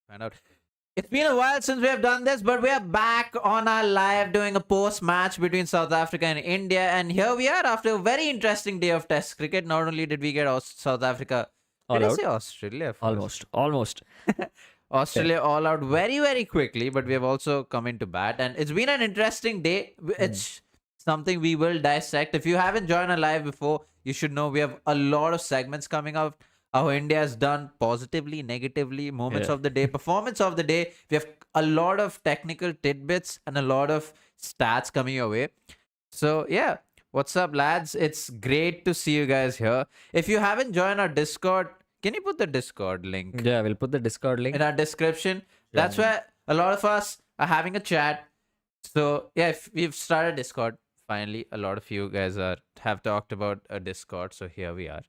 Find out. It's been a while since we have done this, but we are back on our live doing a post match between South Africa and India. And here we are after a very interesting day of Test cricket. Not only did we get South Africa, did All I out. say Australia first? Almost. Yeah. Australia all out very, very quickly, but we have also come into bat. And it's been an interesting day. Mm. It's something we will dissect. If you haven't joined our live before, you should know we have a lot of segments coming up. How India has done positively, negatively, moments Yeah. of the day, performance of the day. We have a lot of technical tidbits and a lot of stats coming your way. So, yeah, what's up, lads? It's great to see you guys here. If you haven't joined our Discord, can you put the Discord link Yeah, we'll put the Discord link. in our description? Yeah. That's where a lot of us are having a chat. So, yeah, if we've started Discord, finally, a lot of you guys have talked about a Discord. So, here we are.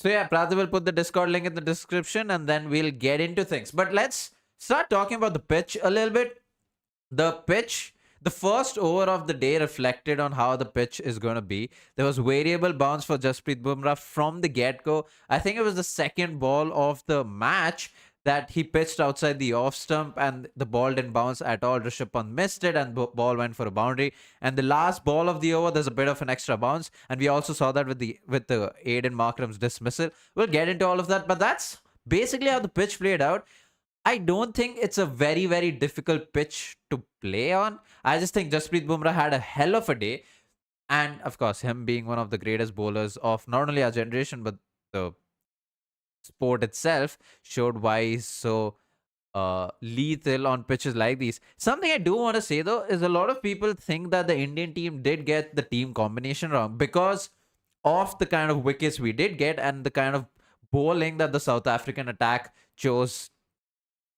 So yeah, Pratha will put the Discord link in the description and then we'll get into things. But let's start talking about the pitch a little bit. The pitch, the first over of the day reflected on how the pitch is going to be. There was variable bounce for Jasprit Bumrah from the get-go. I think it was the second ball of the match that he pitched outside the off stump and the ball didn't bounce at all. Rishabh Pant missed it and ball went for a boundary. And the last ball of the over, there's a bit of an extra bounce. And we also saw that with the Aiden Markram's dismissal. We'll get into all of that, but that's basically how the pitch played out. I don't think it's a very, very difficult pitch to play on. I just think Jasprit Bumrah had a hell of a day. And of course, him being one of the greatest bowlers of not only our generation, but the sport itself showed why he's so lethal on pitches like these. Something I do want to say though is a lot of people think that the Indian team did get the team combination wrong because of the kind of wickets we did get and the kind of bowling that the South African attack chose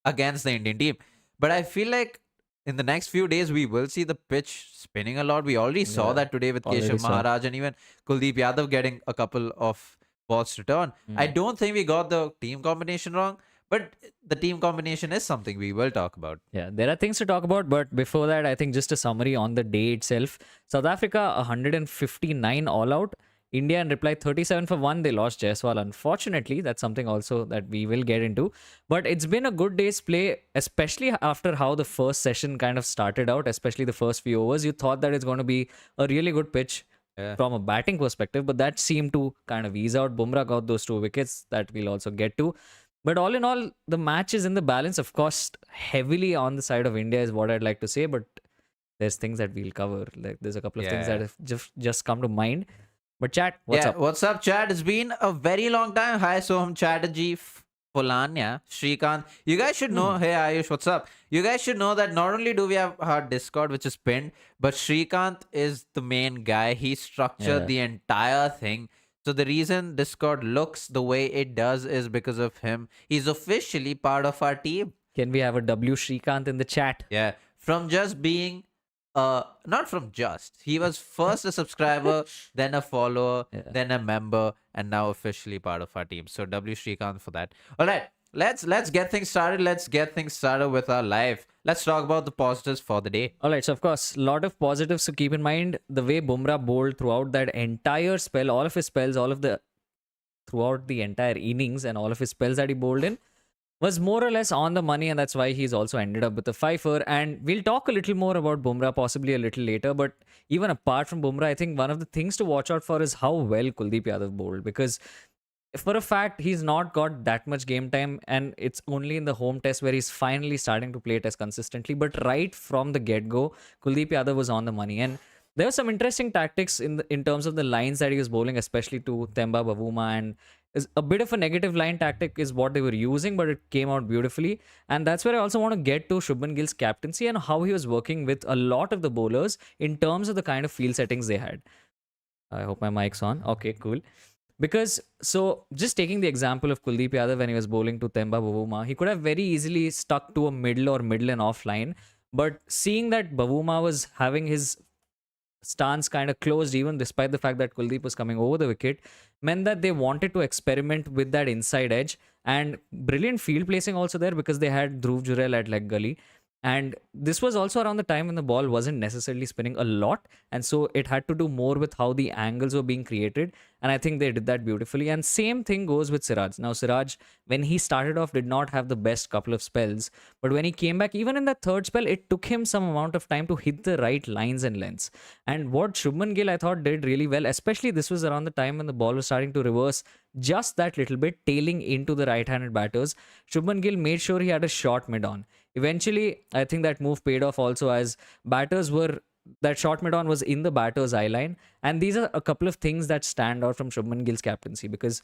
against the Indian team. But I feel like in the next few days we will see the pitch spinning a lot. We already saw Yeah, that today with already Keshav saw. Maharaj and even Kuldeep Yadav getting a couple of balls to turn. I don't think we got the team combination wrong, but the team combination is something we will talk about. Yeah, there are things to talk about, but before that, I think just a summary on the day itself. South Africa 159 all out. India in reply 37 for 1. They lost Jaiswal, unfortunately. That's something also that we will get into. But it's been a good day's play, especially after how the first session kind of started out, especially the first few overs. You thought that it's going to be a really good pitch from a batting perspective, but that seemed to kind of ease out. Bumrah got those 2 wickets that we'll also get to. But all in all, the match is in the balance. Of course, heavily on the side of India is what I'd like to say, but there's things that we'll cover. Like there's a couple of things that have just come to mind. But chat, what's up? What's up, chat? It's been a very long time. Hi, Soham Chatterjee, Fulanya, Shrikant. You guys should know. Hey, Ayush, what's up? You guys should know that not only do we have our Discord, which is pinned, but Shrikant is the main guy. He structured the entire thing. So the reason Discord looks the way it does is because of him. He's officially part of our team. Can we have a W Shrikant in the chat? Yeah. From just being not from just. He was first a subscriber, then a follower, then a member, and now officially part of our team. So W Shrikant for that. All right. Let's get things started. Let's get things started with our live. Let's talk about the positives for the day. All right, so of course, a lot of positives to keep in mind. The way Bumrah bowled throughout that entire spell, all of his spells, throughout the entire innings and all of his spells that he bowled in was more or less on the money, and that's why he's also ended up with a 5-4. And we'll talk a little more about Bumrah possibly a little later, but even apart from Bumrah, I think one of the things to watch out for is how well Kuldeep Yadav bowled, because for a fact, he's not got that much game time, and it's only in the home test where he's finally starting to play test consistently. But right from the get-go, Kuldeep Yadav was on the money, and there were some interesting tactics in terms of the lines that he was bowling, especially to Temba Bavuma, and a bit of a negative line tactic is what they were using, but it came out beautifully. And that's where I also want to get to Shubman Gill's captaincy and how he was working with a lot of the bowlers in terms of the kind of field settings they had. I hope my mic's on. Okay, cool. Because, so just taking the example of Kuldeep Yadav when he was bowling to Temba Bavuma, he could have very easily stuck to a middle and off line. But seeing that Bavuma was having his stance kind of closed, even despite the fact that Kuldeep was coming over the wicket, meant that they wanted to experiment with that inside edge, and brilliant field placing also there because they had Dhruv Jurel at leg gully. And this was also around the time when the ball wasn't necessarily spinning a lot, and so it had to do more with how the angles were being created. And I think they did that beautifully. And same thing goes with Siraj. Now, Siraj, when he started off, did not have the best couple of spells. But when he came back, even in that third spell, it took him some amount of time to hit the right lines and lengths. And what Shubman Gill, I thought, did really well, especially this was around the time when the ball was starting to reverse just that little bit, tailing into the right-handed batters. Shubman Gill made sure he had a short mid-on. Eventually, I think that move paid off also, as batters were, that short mid-on was in the batter's eye line. And these are a couple of things that stand out from Shubman Gill's captaincy, because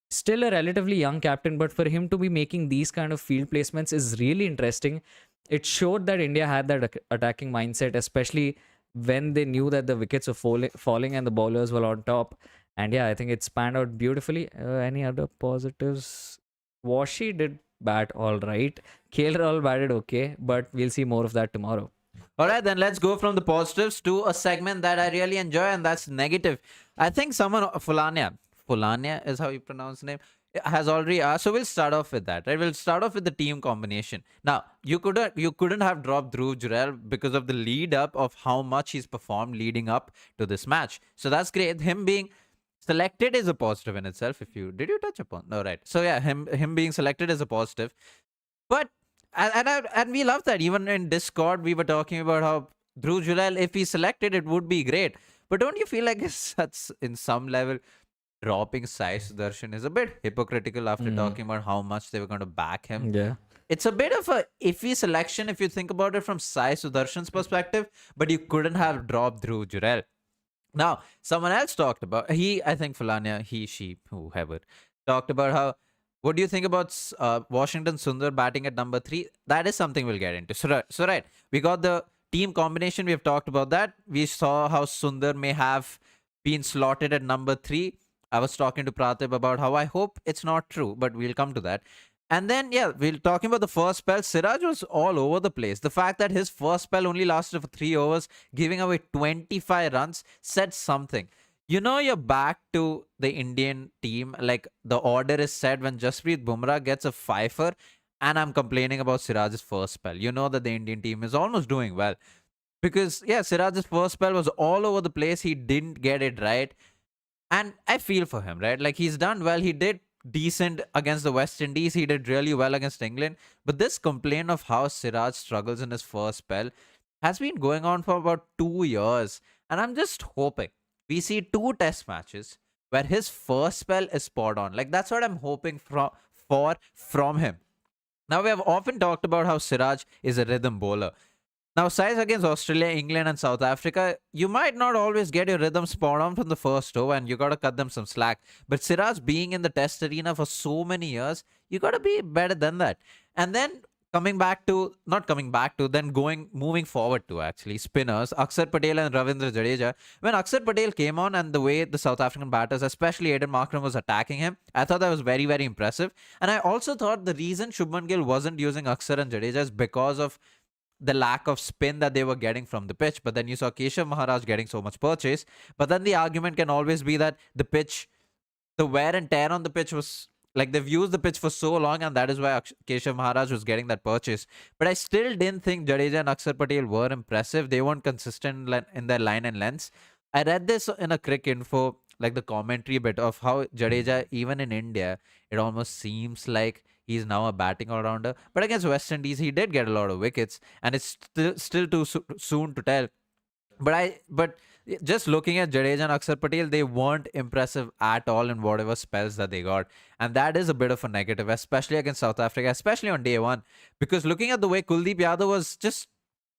still a relatively young captain, but for him to be making these kind of field placements is really interesting. It showed that India had that attacking mindset, especially when they knew that the wickets were falling and the bowlers were on top. And yeah, I think it spanned out beautifully. Any other positives? Washi did bat all right. KL Rahul batted okay, but we'll see more of that tomorrow. All right, then let's go from the positives to a segment that I really enjoy, and that's negative. I think someone, Fulania is how you pronounce the name, has already asked. So we'll start off with that, right? We'll start off with the team combination. Now, you couldn't have dropped Dhruv Jurel because of the lead up of how much he's performed leading up to this match. So that's great. Him being selected is a positive in itself. Did you touch upon? No, right. So yeah, him being selected is a positive. But and we love that. Even in Discord, we were talking about how Dhruv Jurel, if he's selected, it would be great. But don't you feel like that's in some level dropping Sai Sudarshan is a bit hypocritical after talking about how much they were going to back him? Yeah. It's a bit of a iffy selection if you think about it from Sai Sudarshan's perspective, but you couldn't have dropped Dhruv Jurel. Now, someone else talked about, I think Fulania, she, whoever, talked about how, what do you think about Washington Sundar batting at number 3? That is something we'll get into. So right, we got the team combination. We have talked about that. We saw how Sundar may have been slotted at number 3. I was talking to Pratib about how I hope it's not true, but we'll come to that. And then, yeah, we're talking about the first spell. Siraj was all over the place. The fact that his first spell only lasted for 3 overs, giving away 25 runs, said something. You know, you're back to the Indian team. Like, the order is set when Jasprit Bumrah gets a fifer, and I'm complaining about Siraj's first spell. You know that the Indian team is almost doing well. Because, yeah, Siraj's first spell was all over the place. He didn't get it right. And I feel for him, right? Like, he's done well. He did decent against the West Indies. He did really well against England. But this complaint of how Siraj struggles in his first spell has been going on for about 2 years. And I'm just hoping we see 2 test matches where his first spell is spot on. Like, that's what I'm hoping from him. Now, we have often talked about how Siraj is a rhythm bowler. Now, sides against Australia, England, and South Africa, you might not always get your rhythm spot on from the first over, and you got to cut them some slack. But Siraj being in the test arena for so many years, you got to be better than that. And then moving forward to actually spinners, Akshar Patel and Ravindra Jadeja. When Akshar Patel came on and the way the South African batters, especially Aiden Markram, was attacking him, I thought that was very, very impressive. And I also thought the reason Shubman Gill wasn't using Akshar and Jadeja is because of the lack of spin that they were getting from the pitch. But then you saw Keshav Maharaj getting so much purchase. But then the argument can always be that the wear and tear on the pitch was, like, they've used the pitch for so long, and that is why Keshav Maharaj was getting that purchase. But I still didn't think Jadeja and Akshar Patel were impressive. They weren't consistent in their line and lengths. I read this in a Crick Info, like the commentary bit of how Jadeja, even in India, it almost seems like he's now a batting all-rounder. But against West Indies, he did get a lot of wickets, and it's still too soon to tell. But just looking at Jadeja and Akshar Patel, they weren't impressive at all in whatever spells that they got. And that is a bit of a negative, especially against South Africa, especially on day 1. Because looking at the way Kuldeep Yadav was just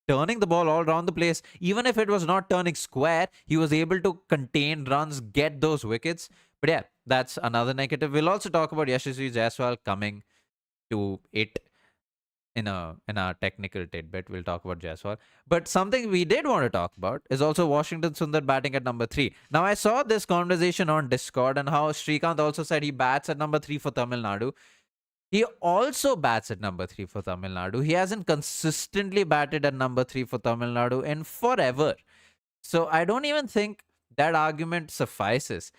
turning the ball all around the place, even if it was not turning square, he was able to contain runs, get those wickets. But yeah, that's another negative. We'll also talk about Yashasvi Jaiswal coming to it in a technical tidbit. We'll talk about Jaiswal. But something we did want to talk about is also Washington Sundar batting at number 3. Now, I saw this conversation on Discord and how Srikanth also said he bats at number 3 for Tamil Nadu. He also bats at number 3 for Tamil Nadu. He hasn't consistently batted at number 3 for Tamil Nadu in forever. So I don't even think that argument suffices.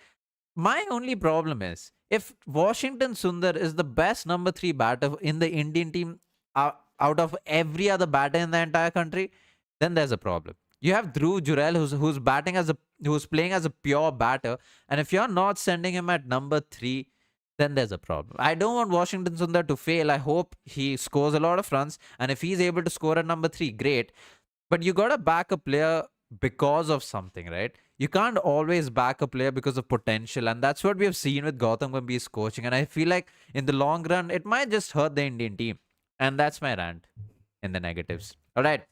My only problem is, if Washington Sundar is the best number 3 batter in the Indian team out of every other batter in the entire country, then there's a problem. You have Dhruv Jurel, who's batting as a who's playing as a pure batter, and if you're not sending him at number 3, then there's a problem. I don't want Washington Sundar to fail. I hope he scores a lot of runs, and if he's able to score at number 3, great. But you got to back a player because of something, right? You can't always back a player because of potential. And that's what we have seen with Gautam Gambhir's coaching. And I feel like in the long run, it might just hurt the Indian team. And that's my rant in the negatives. All right.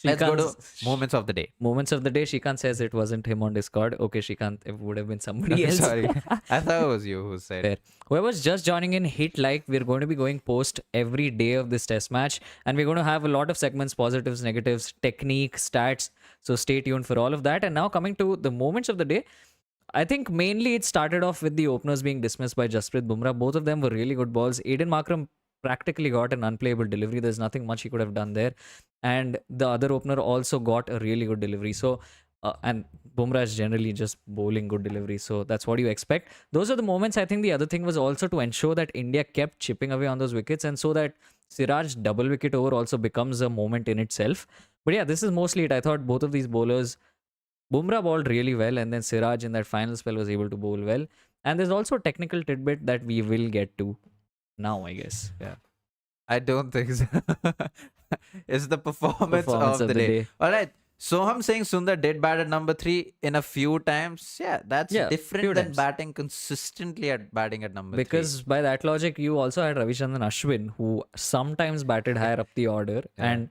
Let's go to moments of the day. Moments of the day. Shrikant says it wasn't him on Discord. Okay, Shrikant, it would have been somebody else. Sorry. I thought it was you who said Fair. Whoever's just joining in, hit like. We're going to be going post every day of this test match. And we're going to have a lot of segments, positives, negatives, technique, stats. So stay tuned for all of that. And now coming to the moments of the day. I think mainly it started off with the openers being dismissed by Jasprit Bumrah. Both of them were really good balls. Aiden Markram practically got an unplayable delivery. There's nothing much he could have done there. And the other opener also got a really good delivery. So, and Bumrah is generally just bowling good delivery. So that's what you expect. Those are the moments. I think the other thing was also to ensure that India kept chipping away on those wickets, and so that Siraj double wicket over also becomes a moment in itself. But yeah, this is mostly it. I thought both of these bowlers, Bumrah bowled really well, and then Siraj in that final spell was able to bowl well. And there's also a technical tidbit that we will get to now, I guess. Yeah. I don't think so. It's the performance of the day. All right. So I'm saying Sundar did bat at number 3 in a few times. Yeah, that's different than batting consistently at batting at number 3. Because by that logic, you also had Ravichandran Ashwin, who sometimes batted higher up the order. Yeah. And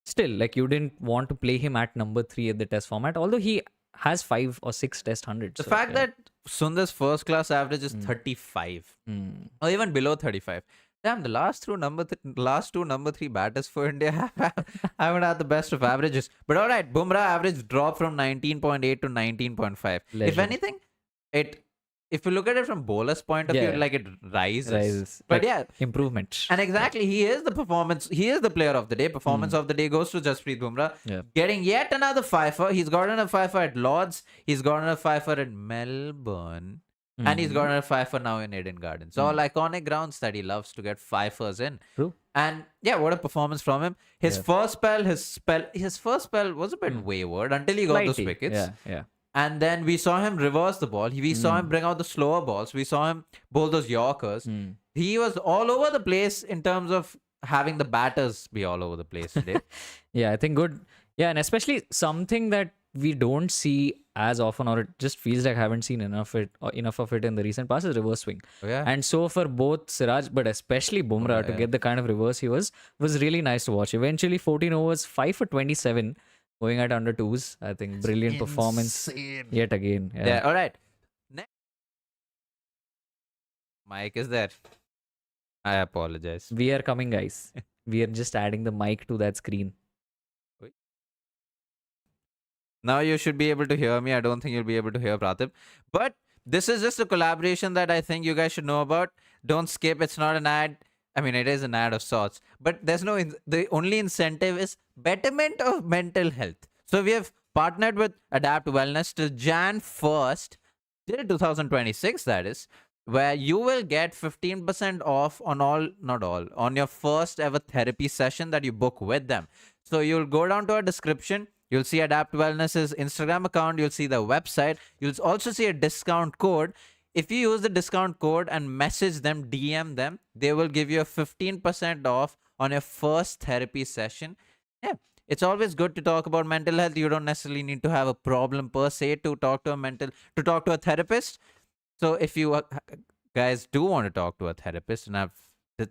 still, like, you didn't want to play him at number 3 at the test format, although he has 5 or 6 test hundreds. The fact that Sundar's first class average is 35 or even below 35. Damn, the last two number 3 batters for India haven't had the best of averages. But all right, Bumrah average dropped from 19.8 to 19.5. If anything, if you look at it from bowler's point of view, like it rises. But like improvement. And exactly, he is the performance. He is the player of the day. Performance of the day goes to Jasprit Bumrah. Getting yet another fifer. He's gotten a fifer at Lords. He's gotten a fifer in Melbourne. And he's gotten a fifer now in Eden Gardens. So all iconic grounds that he loves to get fifers in. True. And yeah, what a performance from him. His first spell was a bit wayward until he got those wickets. Yeah. And then we saw him reverse the ball. We saw him bring out the slower balls. We saw him bowl those Yorkers. He was all over the place in terms of having the batters be all over the place today. I think good. Yeah, and especially something that we don't see as often, or it just feels like I haven't seen enough of it in the recent past, is reverse swing. And so for both Siraj, but especially Bumrah, to get the kind of reverse he was really nice to watch. Eventually 14 overs, 5 for 27. Going at under 2s. I think brilliant performance yet again. Yeah. All right. Next. Mic is there. I apologize. We are coming, guys. We are just adding the mic to that screen. Now you should be able to hear me. I don't think you'll be able to hear Pratip. But this is just a collaboration that I think you guys should know about. Don't skip. It's not an ad. I mean, it is an ad of sorts, but there's the only incentive is betterment of mental health. So we have partnered with Adapt Wellness till Jan 1st, till 2026, that is, where you will get 15% off on on your first ever therapy session that you book with them. So you'll go down to our description. You'll see Adapt Wellness's Instagram account. You'll see the website. You'll also see a discount code. If you use the discount code and message them, DM them, they will give you a 15% off on your first therapy session. Yeah, it's always good to talk about mental health. You don't necessarily need to have a problem per se to talk to a therapist. So if you guys do want to talk to a therapist and have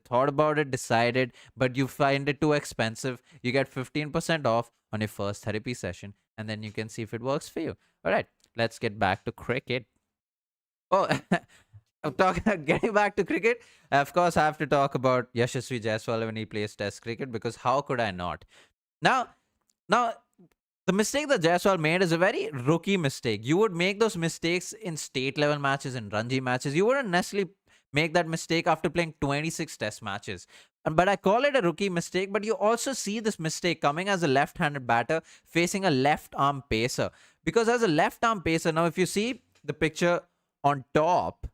thought about it, decided, but you find it too expensive, you get 15% off on your first therapy session, and then you can see if it works for you. All right, let's get back to cricket. Oh, getting back to cricket, of course, I have to talk about Yashasvi Jaiswal when he plays Test cricket, because how could I not? Now, the mistake that Jaiswal made is a very rookie mistake. You would make those mistakes in state level matches and Ranji matches. You wouldn't necessarily make that mistake after playing 26 Test matches. But I call it a rookie mistake. But you also see this mistake coming as a left-handed batter facing a left-arm pacer. Because as a left-arm pacer, now if you see the picture on top,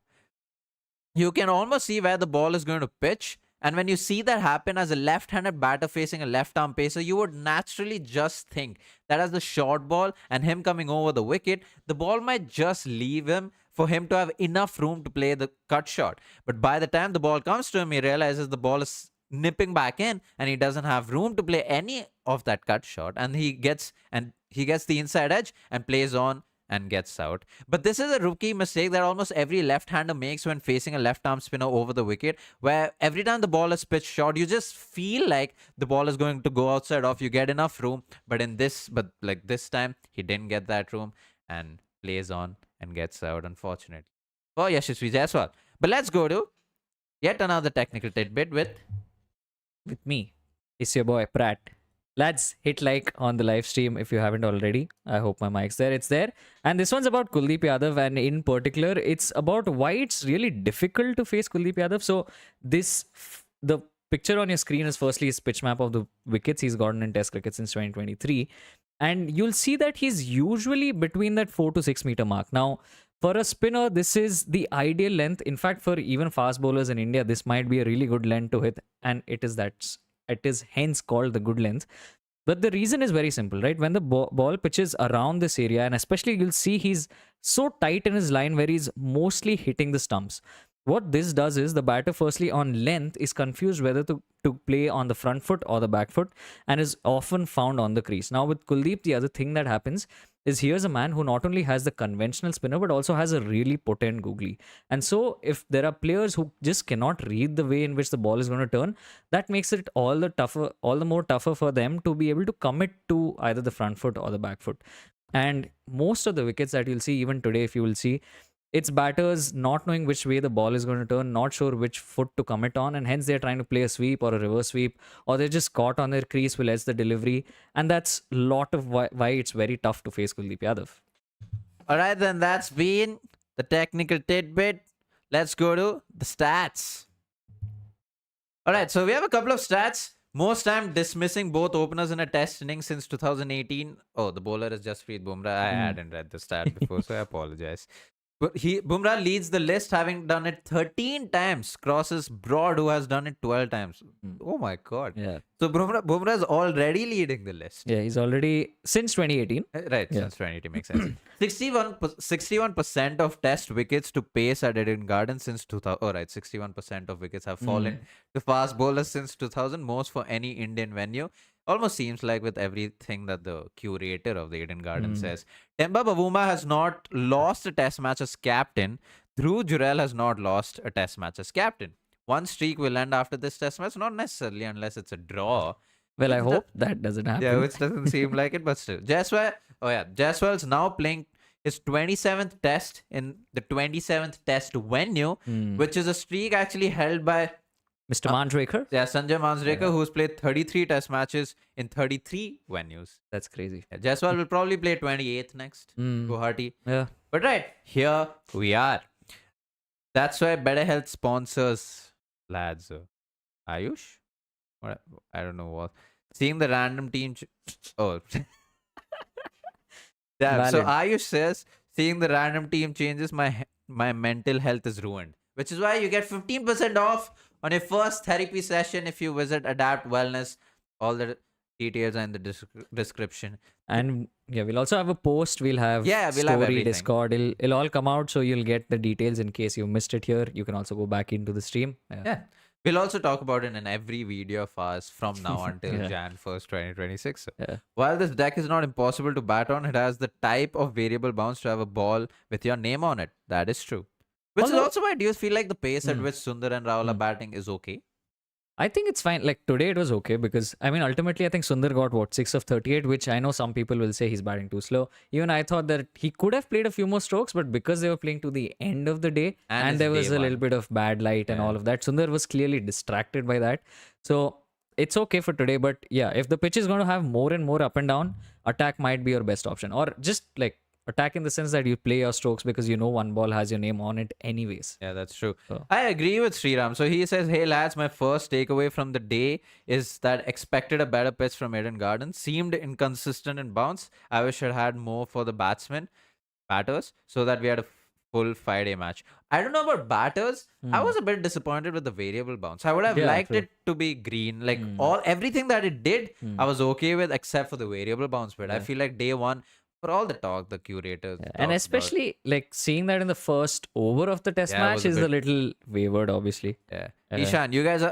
you can almost see where the ball is going to pitch. And when you see that happen as a left-handed batter facing a left-arm pacer, you would naturally just think that as the short ball and him coming over the wicket, the ball might just leave him for him to have enough room to play the cut shot. But by the time the ball comes to him, he realizes the ball is nipping back in and he doesn't have room to play any of that cut shot, and he gets the inside edge and plays on and gets out. But this is a rookie mistake that almost every left-hander makes when facing a left-arm spinner over the wicket, where every time the ball is pitched short, you just feel like the ball is going to go outside off. You get enough room, but this time he didn't get that room and plays on and gets out, unfortunately, for Yashasvi Jaiswal. But let's go to yet another technical tidbit with me. It's your boy Pratt. Lads, hit like on the live stream if you haven't already. I hope my mic's there. It's there. And this one's about Kuldeep Yadav, and in particular, it's about why it's really difficult to face Kuldeep Yadav. So the picture on your screen is firstly his pitch map of the wickets he's gotten in Test cricket since 2023. And you'll see that he's usually between that 4 to 6 meter mark. Now, for a spinner, this is the ideal length. In fact, for even fast bowlers in India, this might be a really good length to hit. And it is hence called the good length. But the reason is very simple, right? When the ball pitches around this area, and especially you'll see he's so tight in his line where he's mostly hitting the stumps. What this does is the batter firstly on length is confused whether to play on the front foot or the back foot, and is often found on the crease. Now with Kuldeep, the other thing that happens is here's a man who not only has the conventional spinner but also has a really potent googly. And so if there are players who just cannot read the way in which the ball is going to turn, that makes it all the more tougher for them to be able to commit to either the front foot or the back foot. And most of the wickets that you'll see even today, if you will see, it's batters not knowing which way the ball is going to turn, not sure which foot to commit on, and hence they're trying to play a sweep or a reverse sweep, or they're just caught on their crease, will edge the delivery, and that's a lot of why it's very tough to face Kuldeep Yadav. All right, then that's been the technical tidbit. Let's go to the stats. All right, so we have a couple of stats. Most time dismissing both openers in a test inning since 2018. Oh, the bowler is Jasprit Bumrah. I hadn't read the stat before, so I apologize. But Bumrah leads the list, having done it 13 times. Crosses Broad, who has done it 12 times. Oh my God. Yeah. So Bumrah is already leading the list. Yeah, he's already since 2018. Right, since 2018 makes sense. 61% of test wickets to pace at Eden Garden since 2000. Oh, right, 61% of wickets have fallen to fast bowlers since 2000, most for any Indian venue. Almost seems like with everything that the curator of the Eden Garden says. Temba Bavuma has not lost a test match as captain. Dhruv Jurel has not lost a test match as captain. One streak will end after this test match, not necessarily unless it's a draw. Well, I hope that doesn't happen. Yeah, which doesn't seem like it, but still. Jaiswal's now playing his 27th test in the 27th test venue, which is a streak actually held by Mr. Manjrekar? Yeah, Sanjay Manjrekar, who's played 33 test matches in 33 venues. That's crazy. Yeah, Jaiswal will probably play 28th next. Guwahati. Yeah. But right, here we are. That's why Better Health sponsors, lads. Ayush? What? I don't know what. Seeing the random team... Oh. Yeah, so Ayush says, seeing the random team changes, my mental health is ruined. Which is why you get 15% off on your first therapy session if you visit Adapt Wellness. All the details are in the description. And yeah, we'll also have a post. We'll have we'll have everything. Discord. It'll all come out, so you'll get the details in case you missed it here. You can also go back into the stream. Yeah. We'll also talk about it in every video of ours from now until Jan 1st, 2026. So while this deck is not impossible to bat on, it has the type of variable bounce to have a ball with your name on it. That is true. Which is also why do you feel like the pace at which Sundar and Rahul are batting is okay? I think it's fine. Like today it was okay because, I mean, ultimately I think Sundar got 6 of 38, which I know some people will say he's batting too slow. Even I thought that he could have played a few more strokes, but because they were playing to the end of the day and there was a little bit of bad light and all of that, Sundar was clearly distracted by that. So it's okay for today. But yeah, if the pitch is going to have more and more up and down, attack might be your best option. Or just like attack in the sense that you play your strokes because you know one ball has your name on it anyways. Yeah, that's true. I agree with Sriram. So he says, hey lads, my first takeaway from the day is that expected a better pitch from Eden Garden. Seemed inconsistent in bounce. I wish I had more for the batters so that we had a full 5-day match. I don't know about batters. I was a bit disappointed with the variable bounce. I would have Yeah, liked true. it to be green. Like everything that it did, I was okay with except for the variable bounce bit. I Yeah. feel like day one, for all the talk the curators Yeah. And talked about, especially like seeing that in the first over of the test yeah, it match was a is a bit, little wavered, obviously. yeah. Uh, Ishan, you guys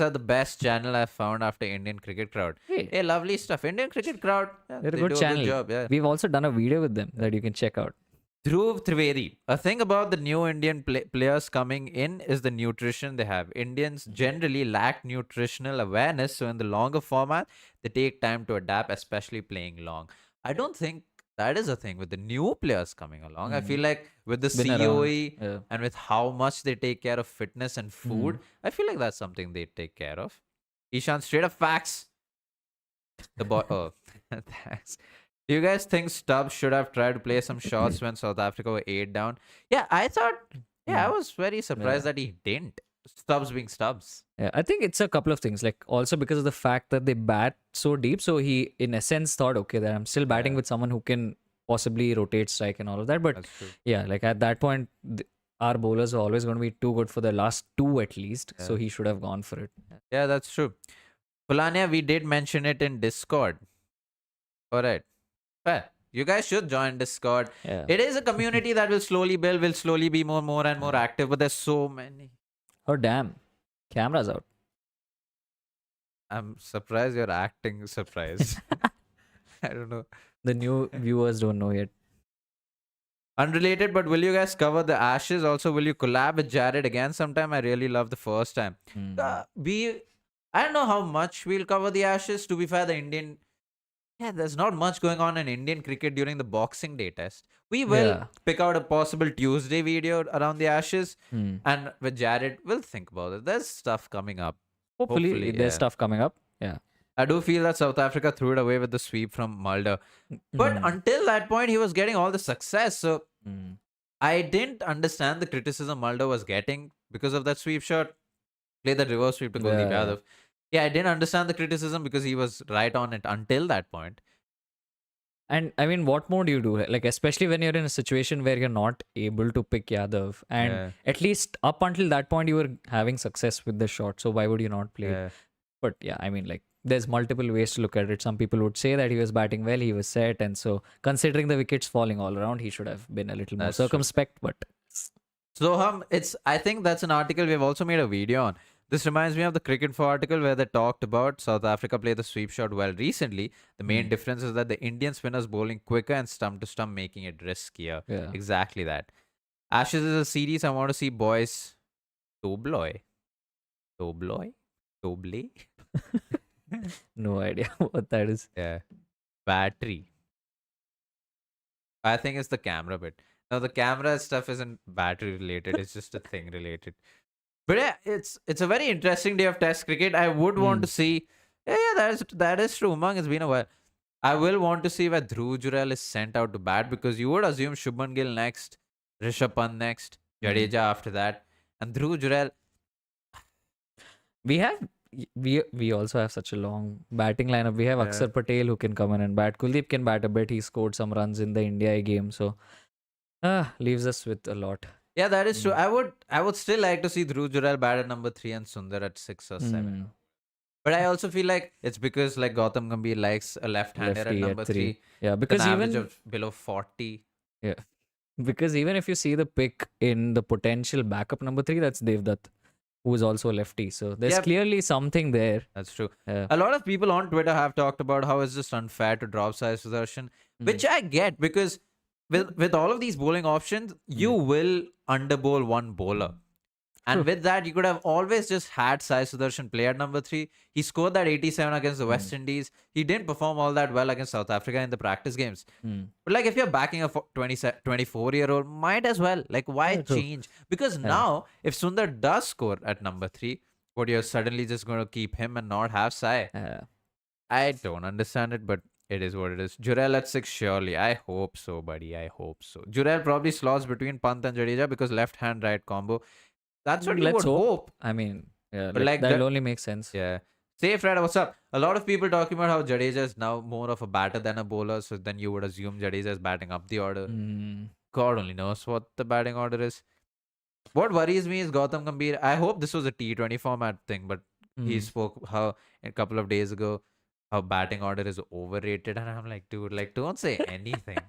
are the best channel I've found after Indian cricket crowd. Hey, Hey, lovely stuff. Indian cricket crowd, yeah, they're a they good do a good channel. job. Yeah. We've also done a video with them that you can check out. Dhruv Trivedi. A thing about the new Indian players coming in is the nutrition they have. Indians generally lack nutritional awareness, so in the longer format, they take time to adapt, especially playing long. I don't think that is a thing with the new players coming along. I feel like with the It's been around. COE Yeah. and with how much they take care of fitness and food, I feel like that's something they take care of. Ishan, straight up facts. The boy. Oh, thanks. Do you guys think Stubbs should have tried to play some shots when South Africa were 8 down? Yeah, I thought. Yeah, I was very surprised that he didn't. Stubbs being Stubbs. Yeah, I think it's a couple of things. Like also because of the fact that they bat so deep, so he in essence thought, okay, that I'm still batting with someone who can possibly rotate strike and all of that. But That's true. yeah, like at that point, our bowlers are always going to be too good for the last two at least. So he should have gone for it. Yeah, that's true. Fulania, we did mention it in Discord. All right. Well, you guys should join Discord. Yeah. It is a community that will slowly build, will slowly be more and more active, but there's so many. Oh damn, camera's out. I'm surprised you're acting surprised. I don't know. The new viewers don't know yet. Unrelated, but will you guys cover the Ashes? Also, will you collab with Jared again sometime? I really love the first time. I don't know how much we'll cover the Ashes. To be fair, the Indian, there's not much going on in Indian cricket during the Boxing Day test. We will pick out a possible Tuesday video around the Ashes, and with Jared, we'll think about it. There's stuff coming up. Hopefully there's stuff coming up. Yeah. I do feel that South Africa threw it away with the sweep from Mulder. But until that point, he was getting all the success. So I didn't understand the criticism Mulder was getting because of that sweep shot. Play the reverse sweep to Kuldeep Yadav. Yeah, I didn't understand the criticism because he was right on it until that point. And I mean, what more do you do? Like, especially when you're in a situation where you're not able to pick Yadav. And at least up until that point, you were having success with the shot. So why would you not play? Yeah. But yeah, I mean, like, there's multiple ways to look at it. Some people would say that he was batting well, he was set. And so, considering the wickets falling all around, he should have been a little more circumspect. But so, I think that's an article we've also made a video on. This reminds me of the Cricket4 article where they talked about South Africa played the sweep shot well recently. The main difference is that the Indian spinners bowling quicker and stump to stump, making it riskier. Yeah. Exactly that. Ashes is a series I want to see boys. Tobloy? Toble? no idea what that is. Yeah. Battery. I think it's the camera bit. Now the camera stuff isn't battery related, it's just a thing related. But yeah, it's a very interesting day of Test cricket. I would want to see. Yeah, that is true. Umang, it's been a while. I will want to see where Dhruv Jurel is sent out to bat because you would assume Shubman Gill next, Rishabh Pant next, Jadeja after that, and Dhruv Jurel. We also have such a long batting lineup. We have Akshar Patel who can come in and bat. Kuldeep can bat a bit. He scored some runs in the India game, so leaves us with a lot. Yeah, that is true. I would still like to see Dhruv Jurel bat at number 3 and Sundar at 6 or 7. But I also feel like it's because like Gautam Gambhir likes a left-hander at number 3. Yeah, because an even average of below 40. Yeah, because even if you see the pick in the potential backup number 3, that's Devdutt, who is also a lefty. So there's clearly something there. That's true. A lot of people on Twitter have talked about how it's just unfair to drop Sai Sudarshan, which I get because with all of these bowling options, you will underbowl one bowler. And with that, you could have always just had Sai Sudarshan play at number 3. He scored that 87 against the West Indies. He didn't perform all that well against South Africa in the practice games. But like if you're backing a 24-year-old, might as well. Like why change? Because now, if Sundar does score at number 3, what you're suddenly just going to keep him and not have Sai? I don't understand it, but it is what it is. Jurel at 6, surely. I hope so, buddy. I hope so. Jurel probably slots between Pant and Jadeja because left hand right combo. That's what you would hope. I mean, yeah, but like that'll only make sense. Yeah. Safe Red, what's up? A lot of people talking about how Jadeja is now more of a batter than a bowler. So then you would assume Jadeja is batting up the order. God only knows what the batting order is. What worries me is Gautam Gambhir. I hope this was a T20 format thing, but he Mm. spoke how a couple of days ago how batting order is overrated, and I'm like, dude, like don't say anything.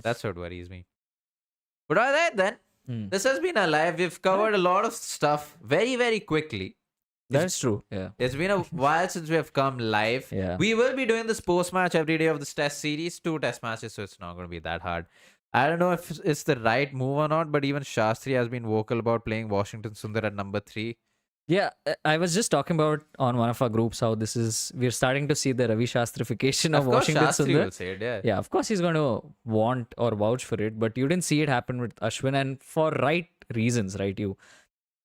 That's what worries me. But all right then, Mm. this has been a live. We've covered a lot of stuff very, very quickly. That's true. Yeah. It's been a while since we have come live. Yeah. We will be doing this post match every day of this test series, 2 test matches, so it's not going to be that hard. I don't know if it's the right move or not, but even Shastri has been vocal about playing Washington Sundar at number 3. Yeah, I was just talking about on one of our groups how we're starting to see the Ravi Shastrification of Of course, Washington Shastri Sundar. will say it, yeah. Yeah, of course he's going to want or vouch for it, but you didn't see it happen with Ashwin, and for right reasons, right? You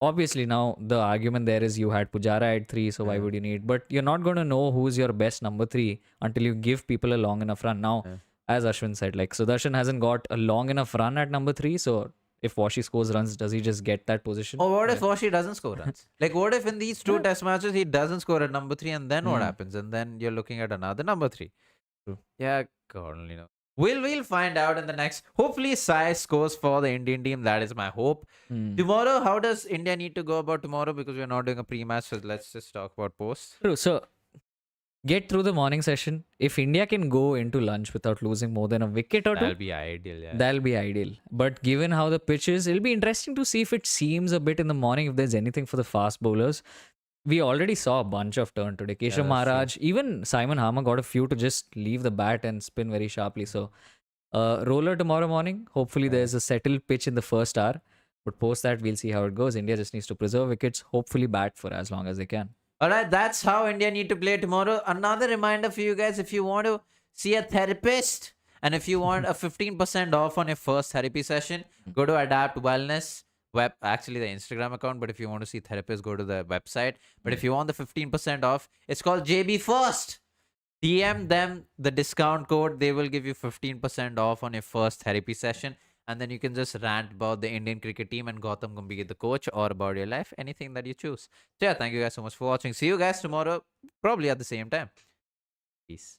obviously now the argument there is you had Pujara at 3, so why Yeah. would you need? But you're not going to know who's your best number 3 until you give people a long enough run. Now, Yeah. as Ashwin said, like Sudarshan hasn't got a long enough run at number 3, so if Washi scores runs, does he just get that position? Or what if Washi doesn't score runs? Like, what if in these 2 test matches he doesn't score at number 3, and then what happens? And then you're looking at another number 3. True. Yeah, God only know. We'll find out in the next. Hopefully, Sai scores for the Indian team. That is my hope. Tomorrow, how does India need to go about tomorrow? Because we're not doing a pre-match, so let's just talk about post. True. So get through the morning session. If India can go into lunch without losing more than a wicket or That'll two, be ideal. Yeah. that'll be ideal. But given how the pitch is, it'll be interesting to see if it seems a bit in the morning, if there's anything for the fast bowlers. We already saw a bunch of turn today. Keshav that's Maharaj, even Simon Harmer got a few to just leave the bat and spin very sharply. So, roller tomorrow morning. Hopefully, there's a settled pitch in the first hour. But post that, we'll see how it goes. India just needs to preserve wickets, hopefully bat for as long as they can. All right, that's how India need to play tomorrow. Another reminder for you guys: if you want to see a therapist, and if you want a 15% off on your first therapy session, go to Adapt Wellness. Actually the Instagram account, but if you want to see therapists, go to the website. But if you want the 15% off, it's called JB First. DM them the discount code. They will give you 15% off on your first therapy session, and then you can just rant about the Indian cricket team and Gautam Gambhir, the coach, or about your life, anything that you choose. So yeah, thank you guys so much for watching. See you guys tomorrow, probably at the same time. Peace.